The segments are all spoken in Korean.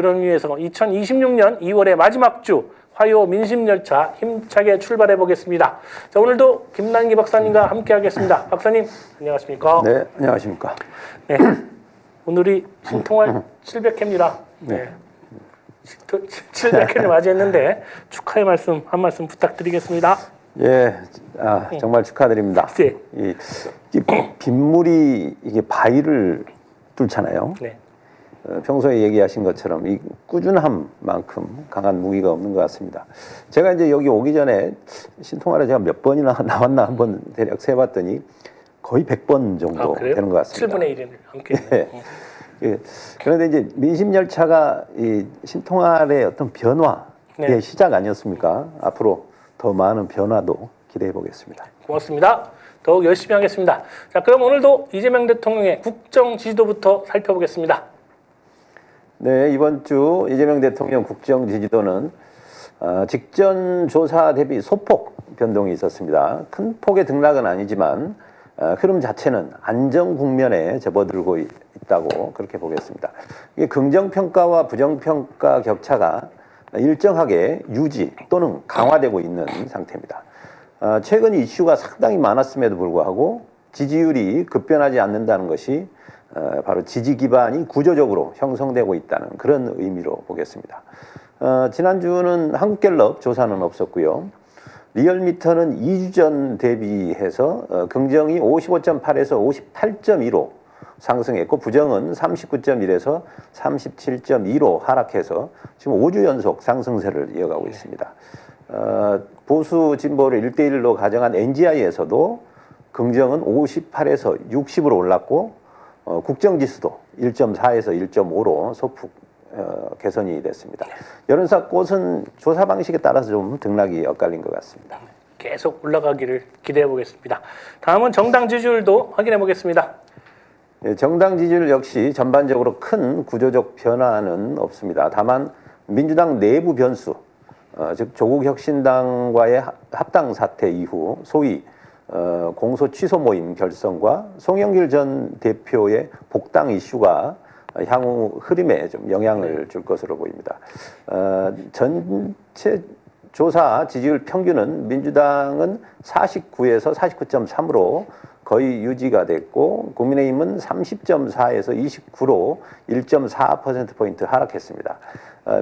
그런 의미에서 2026년 2월의 마지막 주 화요 민심열차 힘차게 출발해 보겠습니다. 자, 오늘도 김남기 박사님과 함께 하겠습니다. 박사님, 안녕하십니까? 네, 안녕하십니까? 네, 오늘이 신통할 700회입니다. 네. 700회를 맞이했는데 축하의 말씀 한 말씀 부탁드리겠습니다. 예, 정말 축하드립니다. 네. 이 빗물이 이게 바위를 뚫잖아요. 네. 평소에 얘기하신 것처럼 이 꾸준함만큼 강한 무기가 없는 것 같습니다. 제가 이제 여기 오기 전에 신통하래 제가 몇 번이나 나왔나 한번 대략 세봤더니 거의 100번 정도 되는 것 같습니다. 7분의 1을 함께. 네. 예. 그런데 이제 민심열차가 이 신통할의 어떤 변화의 네. 시작 아니었습니까? 앞으로 더 많은 변화도 기대해 보겠습니다. 고맙습니다. 더욱 열심히 하겠습니다. 자, 그럼 오늘도 이재명 대통령의 국정 지지도부터 살펴보겠습니다. 네, 이번 주 이재명 대통령 국정 지지도는 직전 조사 대비 소폭 변동이 있었습니다. 큰 폭의 등락은 아니지만 흐름 자체는 안정 국면에 접어들고 있다고 그렇게 보겠습니다. 이게 긍정평가와 부정평가 격차가 일정하게 유지 또는 강화되고 있는 상태입니다. 최근 이슈가 상당히 많았음에도 불구하고 지지율이 급변하지 않는다는 것이 바로 지지 기반이 구조적으로 형성되고 있다는 그런 의미로 보겠습니다. 지난주는 한국갤럽 조사는 없었고요. 리얼미터는 2주 전 대비해서 긍정이 55.8에서 58.2로 상승했고 부정은 39.1에서 37.2로 하락해서 지금 5주 연속 상승세를 이어가고 있습니다. 보수 진보를 1대1로 가정한 NGI에서도 긍정은 58에서 60으로 올랐고 국정지수도 1.4에서 1.5로 소폭 개선이 됐습니다. 여론사 꽃은 조사 방식에 따라서 좀 등락이 엇갈린 것 같습니다. 계속 올라가기를 기대해 보겠습니다. 다음은 정당 지지율도 확인해 보겠습니다. 정당 지지율 역시 전반적으로 큰 구조적 변화는 없습니다. 다만 민주당 내부 변수, 즉 조국혁신당과의 합당 사태 이후 소위 공소 취소 모임 결성과 송영길 전 대표의 복당 이슈가 향후 흐름에 좀 영향을 줄 것으로 보입니다. 전체 조사 지지율 평균은 민주당은 49에서 49.3으로 거의 유지가 됐고 국민의힘은 30.4에서 29로 1.4%포인트 하락했습니다.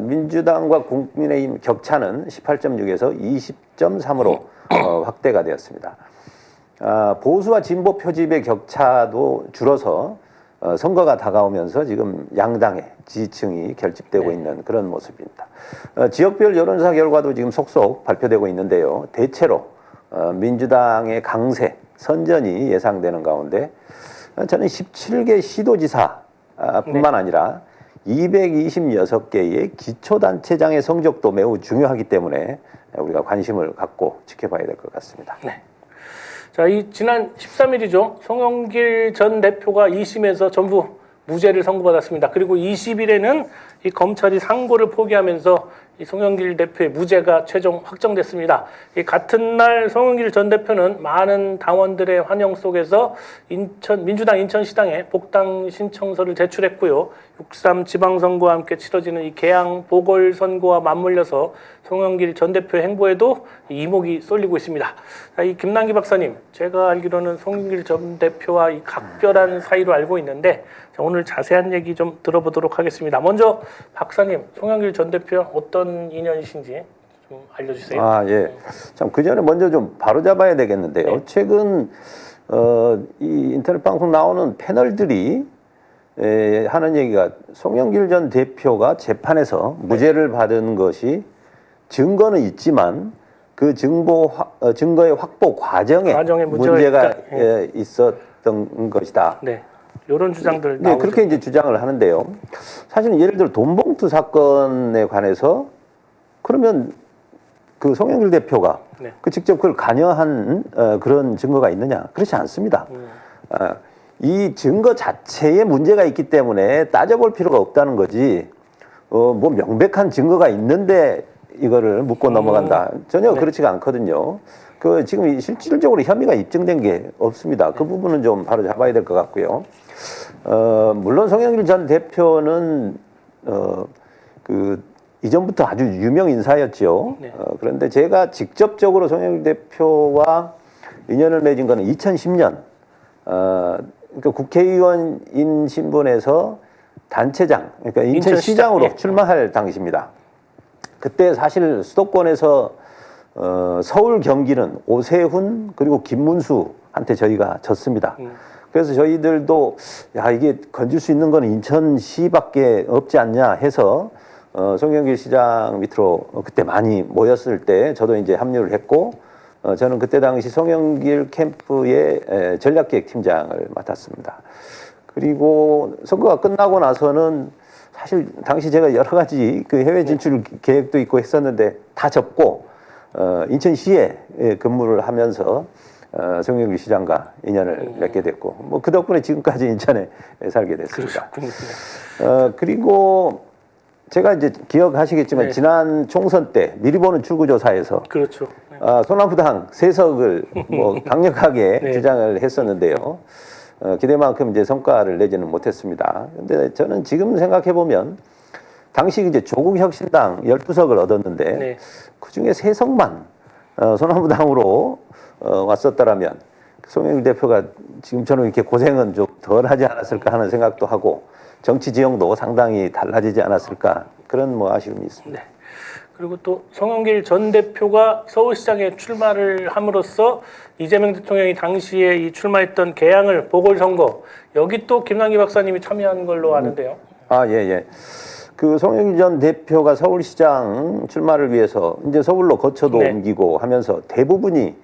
민주당과 국민의힘 격차는 18.6에서 20.3으로 확대가 되었습니다. 보수와 진보 표집의 격차도 줄어서 선거가 다가오면서 지금 양당의 지지층이 결집되고 있는 그런 모습입니다. 지역별 여론조사 결과도 지금 속속 발표되고 있는데요. 대체로 민주당의 강세, 선전이 예상되는 가운데 저는 17개 시도지사뿐만 아니라 226개의 기초단체장의 성적도 매우 중요하기 때문에 우리가 관심을 갖고 지켜봐야 될 것 같습니다. 네. 자, 지난 13일이죠. 송영길 전 대표가 2심에서 전부 무죄를 선고받았습니다. 그리고 20일에는 이 검찰이 상고를 포기하면서 이 송영길 대표의 무죄가 최종 확정됐습니다. 이 같은 날 송영길 전 대표는 많은 당원들의 환영 속에서 민주당 인천시당에 복당 신청서를 제출했고요. 6.3 지방선거와 함께 치러지는 이 개항 보궐선거와 맞물려서 송영길 전 대표의 행보에도 이목이 쏠리고 있습니다. 자, 이 김남기 박사님, 제가 알기로는 송영길 전 대표와 이 각별한 사이로 알고 있는데 자, 오늘 자세한 얘기 좀 들어보도록 하겠습니다. 먼저 박사님, 송영길 전 대표와 어떤 인연이신지 좀 알려주세요. 예. 참, 그 전에 먼저 좀 바로잡아야 되겠는데요. 네. 최근 이 인터넷 방송 나오는 패널들이 하는 얘기가 송영길 전 대표가 재판에서 무죄를 받은 것이 증거는 있지만 그 증거의 확보 과정에 문제가 있었던 것이다. 네. 이런 주장들 네, 그렇게 이제 주장을 하는데요. 사실은 예를 들어 돈봉투 사건에 관해서 그러면 그 송영길 대표가 그 직접 그걸 관여한 그런 증거가 있느냐? 그렇지 않습니다. 이 증거 자체에 문제가 있기 때문에 따져볼 필요가 없다는 거지. 뭐 명백한 증거가 있는데 이거를 묻고 넘어간다. 전혀 그렇지가 않거든요. 지금 실질적으로 혐의가 입증된 게 없습니다. 그 부분은 좀 바로 잡아야 될 것 같고요. 물론 송영길 전 대표는 그 이전부터 아주 유명 인사였죠. 네. 그런데 제가 직접적으로 송영길 대표와 인연을 맺은 거는 2010년 그러니까 국회의원인 신분에서 단체장, 그러니까 인천시장으로 예. 출마할 당시입니다. 그때 사실 수도권에서 서울 경기는 오세훈 그리고 김문수한테 저희가 졌습니다. 그래서 저희들도 야 이게 건질 수 있는 거는 인천시밖에 없지 않냐 해서 송영길 시장 밑으로 그때 많이 모였을 때 저도 이제 합류를 했고 저는 그때 당시 송영길 캠프의 전략기획팀장을 맡았습니다. 그리고 선거가 끝나고 나서는 사실 당시 제가 여러 가지 그 해외 진출 계획도 있고 했었는데 다 접고 인천시에 근무를 하면서 송영길 시장과 인연을 맺게 됐고 뭐 그 덕분에 지금까지 인천에 살게 됐습니다. 그렇군요. 그리고 제가 이제 기억하시겠지만 네. 지난 총선 때 미리 보는 출구조사에서 그렇죠. 네. 소나무당 세석을 뭐 강력하게 네. 주장을 했었는데요. 기대만큼 이제 성과를 내지는 못했습니다. 근데 저는 지금 생각해 보면 당시 이제 조국혁신당 12석을 얻었는데 네. 그 중에 3석만 소나무당으로 왔었더라면 송영길 대표가 지금처럼 이렇게 고생은 좀 덜 하지 않았을까 하는 생각도 하고 정치 지형도 상당히 달라지지 않았을까 그런 뭐 아쉬움이 있습니다. 네. 그리고 또 송영길 전 대표가 서울시장에 출마를 함으로써 이재명 대통령이 당시에 이 출마했던 개항을 보궐선거 여기 또 김남기 박사님이 참여한 걸로 아는데요. 예. 그 송영길 전 대표가 서울시장 출마를 위해서 이제 서울로 거처도 네. 옮기고 하면서 대부분이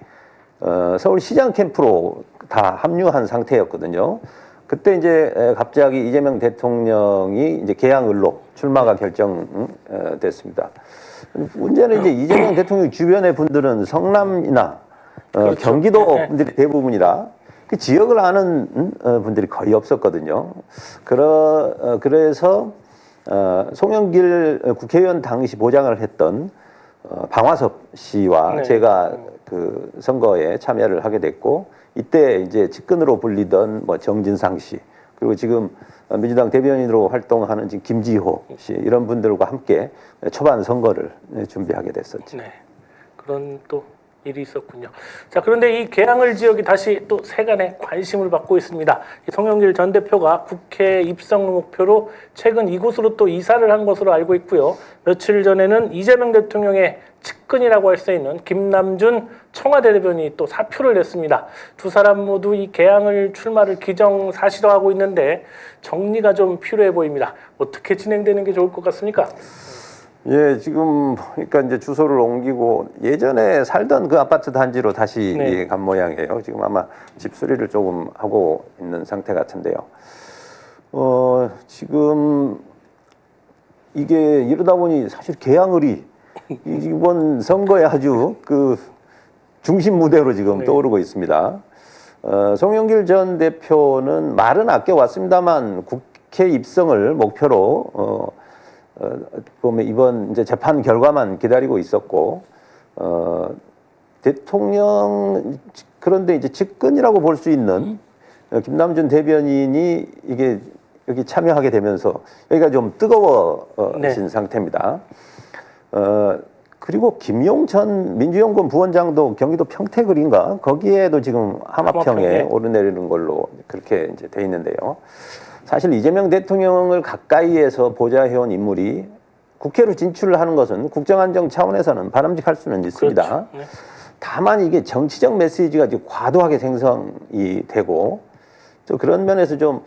서울시장 캠프로 다 합류한 상태였거든요. 그때 이제 갑자기 이재명 대통령이 이제 개항을로 출마가 결정됐습니다. 문제는 이제 이재명 대통령 주변의 분들은 성남이나 그렇죠. 경기도 네. 분들이 대부분이라 그 지역을 아는 분들이 거의 없었거든요. 그래서 송영길 국회의원 당시 보장을 했던 방화섭 씨와 네. 제가 그 선거에 참여를 하게 됐고 이때 이제 측근으로 불리던 뭐 정진상 씨 그리고 지금 민주당 대변인으로 활동하는 지금 김지호 씨 이런 분들과 함께 초반 선거를 준비하게 됐었죠. 네. 그런 또 일이 있었군요. 자, 그런데 이 개항을 지역이 다시 또 세간의 관심을 받고 있습니다. 이 송영길 전 대표가 국회 입성을 목표로 최근 이곳으로 또 이사를 한 것으로 알고 있고요. 며칠 전에는 이재명 대통령의 측근이라고 할 수 있는 김남준 청와대 대변인이 또 사표를 냈습니다. 두 사람 모두 이 개항을 출마를 기정사실화하고 있는데 정리가 좀 필요해 보입니다. 어떻게 진행되는 게 좋을 것 같습니까? 예, 지금 보니까 이제 주소를 옮기고 예전에 살던 그 아파트 단지로 다시 네. 간 모양이에요. 지금 아마 집 수리를 조금 하고 있는 상태 같은데요. 지금 이게 이러다 보니 사실 개항을이 이번 선거에 아주 그 중심 무대로 지금 네. 떠오르고 있습니다. 송영길 전 대표는 말은 아껴왔습니다만 국회 입성을 목표로 보면 이번 이제 재판 결과만 기다리고 있었고 대통령 그런데 이제 측근이라고 볼 수 있는 김남준 대변인이 이게 여기 참여하게 되면서 여기가 좀 뜨거워진 네. 상태입니다. 그리고 김용 전 민주연구원 부원장도 경기도 평택을인가 거기에도 지금 하마평에 하마평에. 오르내리는 걸로 그렇게 이제 돼 있는데요. 사실 이재명 대통령을 가까이에서 보좌해온 인물이 국회로 진출을 하는 것은 국정안정 차원에서는 바람직할 수는 있습니다. 그렇죠. 네. 다만 이게 정치적 메시지가 지금 과도하게 생성이 되고 또 그런 면에서 좀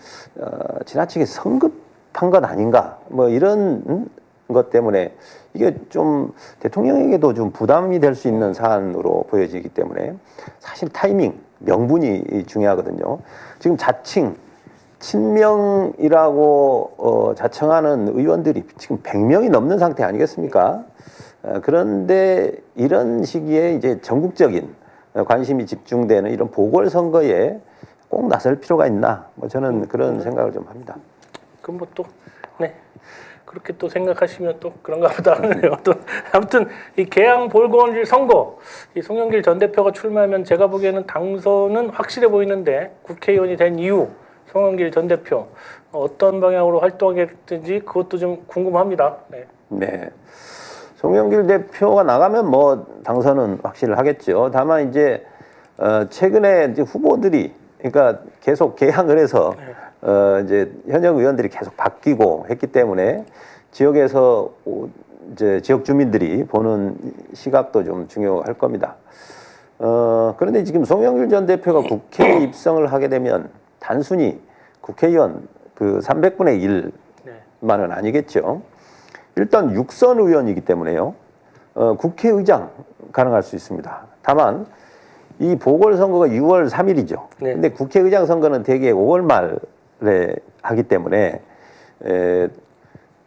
지나치게 성급한 것 아닌가 뭐 이런 것 때문에 이게 좀 대통령에게도 좀 부담이 될 수 있는 사안으로 보여지기 때문에 사실 타이밍, 명분이 중요하거든요. 지금 자칭 친명이라고 자청하는 의원들이 지금 100명이 넘는 상태 아니겠습니까? 그런데 이런 시기에 이제 전국적인 관심이 집중되는 이런 보궐선거에 꼭 나설 필요가 있나? 뭐 저는 그런 생각을 좀 합니다. 그럼 뭐 또 네. 그렇게 또 생각하시면 또 그런가 보다 하네요. 또 아무튼 이 개항 보궐 선거 이 송영길 전 대표가 출마하면 제가 보기에는 당선은 확실해 보이는데 국회의원이 된 이후 송영길 전 대표 어떤 방향으로 활동하게 될지 그것도 좀 궁금합니다. 네. 네. 송영길 대표가 나가면 뭐 당선은 확실하겠죠. 다만 이제 최근에 이제 후보들이 그러니까 계속 개항을 해서 이제 현역 의원들이 계속 바뀌고 했기 때문에 지역에서 이제 지역 주민들이 보는 시각도 좀 중요할 겁니다. 그런데 지금 송영길 전 대표가 국회에 입성을 하게 되면 단순히 국회의원 그 300분의 1만은 아니겠죠. 일단 6선 의원이기 때문에요. 국회의장 가능할 수 있습니다. 다만 이 보궐선거가 6월 3일이죠. 네. 근데 국회의장 선거는 대개 5월 말에 하기 때문에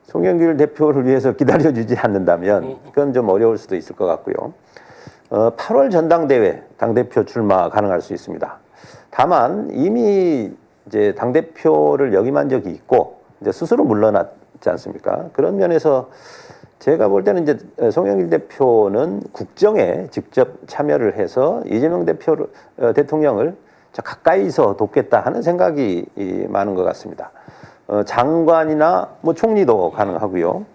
송영길 대표를 위해서 기다려주지 않는다면 그건 좀 어려울 수도 있을 것 같고요. 8월 전당대회 당대표 출마 가능할 수 있습니다. 다만 이미 이제 당대표를 역임한 적이 있고 이제 스스로 물러났지 않습니까? 그런 면에서 제가 볼 때는 이제 송영길 대표는 국정에 직접 참여를 해서 이재명 대통령을 가까이서 돕겠다 하는 생각이 많은 것 같습니다. 장관이나 뭐 총리도 가능하고요.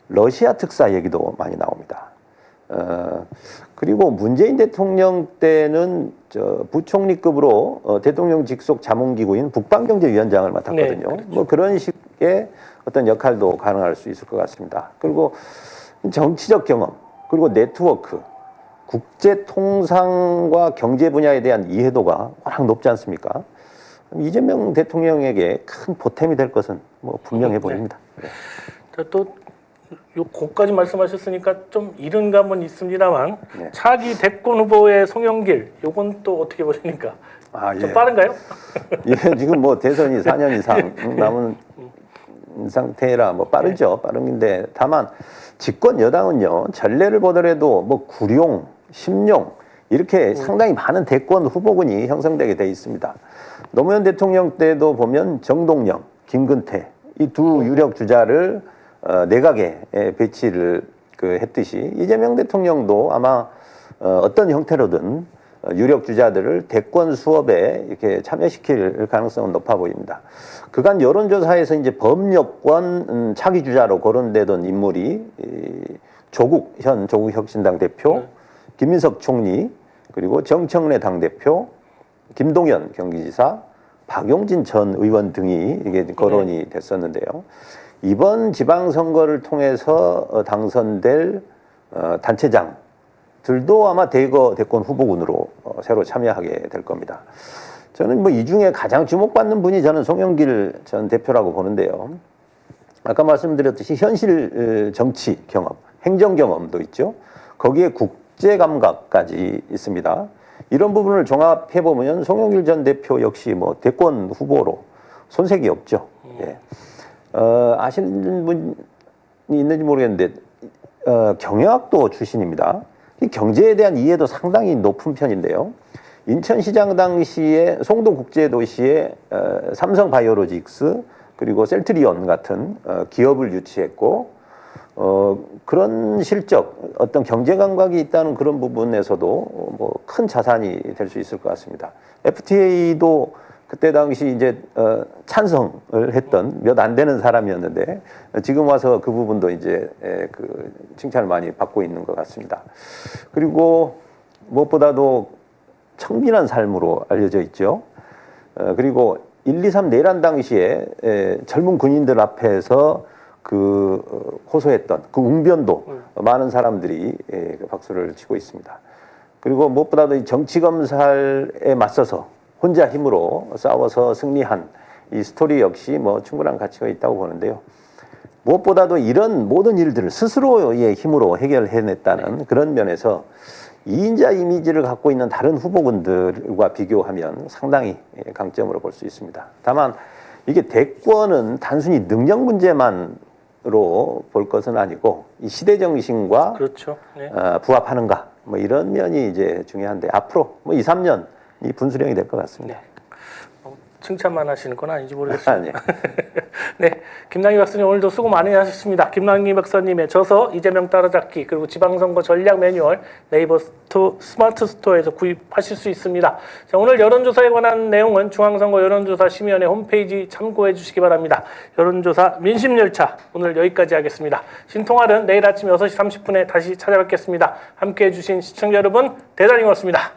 러시아 특사 얘기도 많이 나옵니다. 그리고 문재인 대통령 때는 부총리급으로 대통령 직속 자문기구인 북방경제위원장을 맡았거든요. 네, 그렇죠. 뭐 그런 식의 어떤 역할도 가능할 수 있을 것 같습니다. 그리고 정치적 경험, 그리고 네트워크, 국제 통상과 경제 분야에 대한 이해도가 워낙 높지 않습니까? 이재명 대통령에게 큰 보탬이 될 것은 뭐 분명해 보입니다. 네. 또 거기까지 말씀하셨으니까 좀 이른 감은 있습니다만 네. 차기 대권 후보의 송영길 요건 또 어떻게 보십니까? 좀 예. 빠른가요? 예, 지금 뭐 대선이 4년 이상 남은 상태라 뭐 빠르죠. 빠른데 다만 집권 여당은요 전례를 보더라도 뭐 구룡, 심룡 이렇게 상당히 많은 대권 후보군이 형성되게 돼 있습니다. 노무현 대통령 때도 보면 정동영, 김근태 이 두 유력 주자를 내각에 배치를 했듯이 이재명 대통령도 아마 어떤 형태로든 유력 주자들을 대권 수업에 이렇게 참여시킬 가능성은 높아 보입니다. 그간 여론조사에서 이제 범여권 차기 주자로 거론되던 인물이 현 조국 혁신당 대표, 김민석 총리, 그리고 정청래 당대표, 김동연 경기지사, 박용진 전 의원 등이 이게 거론이 됐었는데요. 이번 지방선거를 통해서 당선될 단체장들도 아마 대거 대권 후보군으로 새로 참여하게 될 겁니다. 저는 뭐 이 중에 가장 주목받는 분이 저는 송영길 전 대표라고 보는데요. 아까 말씀드렸듯이 현실 정치 경험, 행정 경험도 있죠. 거기에 국제 감각까지 있습니다. 이런 부분을 종합해 보면 송영길 전 대표 역시 뭐 대권 후보로 손색이 없죠. 예. 아시는 분이 있는지 모르겠는데 경영학도 출신입니다. 이 경제에 대한 이해도 상당히 높은 편인데요. 인천시장 당시에 송도국제도시에 삼성바이오로직스 그리고 셀트리온 같은 기업을 유치했고 그런 실적, 어떤 경제 감각이 있다는 그런 부분에서도 뭐 큰 자산이 될 수 있을 것 같습니다. FTA도 그때 당시 이제 찬성을 했던 몇 안 되는 사람이었는데 지금 와서 그 부분도 이제 그 칭찬을 많이 받고 있는 것 같습니다. 그리고 무엇보다도 청빈한 삶으로 알려져 있죠. 그리고 1.23 내란 당시에 젊은 군인들 앞에서 호소했던 그 웅변도 많은 사람들이 박수를 치고 있습니다. 그리고 무엇보다도 이 정치 검찰에 맞서서 혼자 힘으로 싸워서 승리한 이 스토리 역시 뭐 충분한 가치가 있다고 보는데요. 무엇보다도 이런 모든 일들을 스스로의 힘으로 해결해냈다는 그런 면에서 2인자 이미지를 갖고 있는 다른 후보군들과 비교하면 상당히 강점으로 볼 수 있습니다. 다만 이게 대권은 단순히 능력 문제만으로 볼 것은 아니고 이 시대 정신과 그렇죠. 네. 부합하는가 뭐 이런 면이 이제 중요한데 앞으로 뭐 2, 3년 이 분수령이 될 것 같습니다. 네. 칭찬만 하시는 건 아닌지 모르겠습니다. 아니. 네, 김남희 박사님 오늘도 수고 많이 하셨습니다. 김남희 박사님의 저서 이재명 따라잡기 그리고 지방선거 전략 매뉴얼 네이버 스마트 스토어에서 구입하실 수 있습니다. 자, 오늘 여론조사에 관한 내용은 중앙선거 여론조사 심의원회 홈페이지 참고해 주시기 바랍니다. 여론조사 민심열차 오늘 여기까지 하겠습니다. 신통할은 내일 아침 6시 30분에 다시 찾아뵙겠습니다. 함께해 주신 시청자 여러분 대단히 고맙습니다.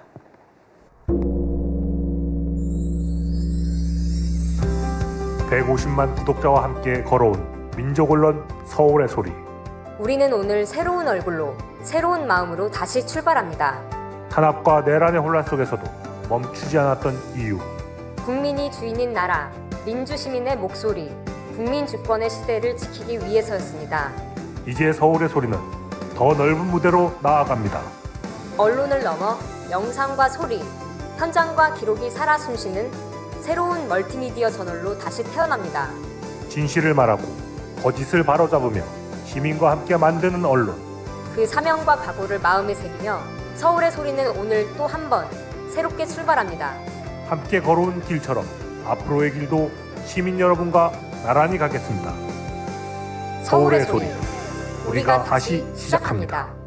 150만 구독자와 함께 걸어온 민족언론 서울의 소리. 우리는 오늘 새로운 얼굴로, 새로운 마음으로 다시 출발합니다. 탄압과 내란의 혼란 속에서도 멈추지 않았던 이유. 국민이 주인인 나라, 민주시민의 목소리, 국민 주권의 시대를 지키기 위해서였습니다. 이제 서울의 소리는 더 넓은 무대로 나아갑니다. 언론을 넘어 영상과 소리, 현장과 기록이 살아 숨쉬는 새로운 멀티미디어 저널로 다시 태어납니다. 진실을 말하고 거짓을 바로잡으며 시민과 함께 만드는 언론. 그 사명과 각오를 마음에 새기며 서울의 소리는 오늘 또 한 번 새롭게 출발합니다. 함께 걸어온 길처럼 앞으로의 길도 시민 여러분과 나란히 가겠습니다. 서울의 소리, 우리가 다시 시작합니다.